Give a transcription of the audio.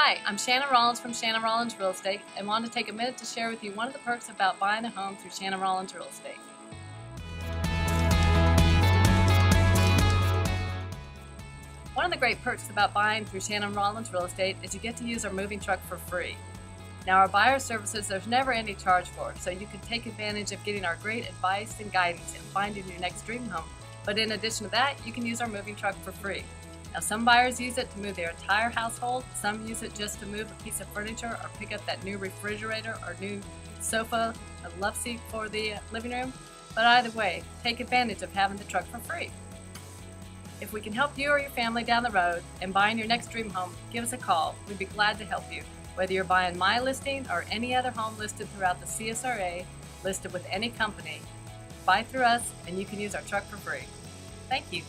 Hi, I'm Shannon Rollins from Shannon Rollings Real Estate and want to take a minute to share with you one of the perks about buying a home through Shannon Rollings Real Estate. One of the great perks about buying through Shannon Rollins Real Estate is you get to use our moving truck for free. Now, our buyer services, there's never any charge for, so you can take advantage of getting our great advice and guidance in finding your next dream home. But in addition to that, you can use our moving truck for free. Now, some buyers use it to move their entire household, some use it just to move a piece of furniture or pick up that new refrigerator or new sofa, a love seat for the living room. But either way, take advantage of having the truck for free. If we can help you or your family down the road in buying your next dream home, give us a call. We'd be glad to help you. Whether you're buying my listing or any other home listed throughout the CSRA, listed with any company, buy through us and you can use our truck for free. Thank you.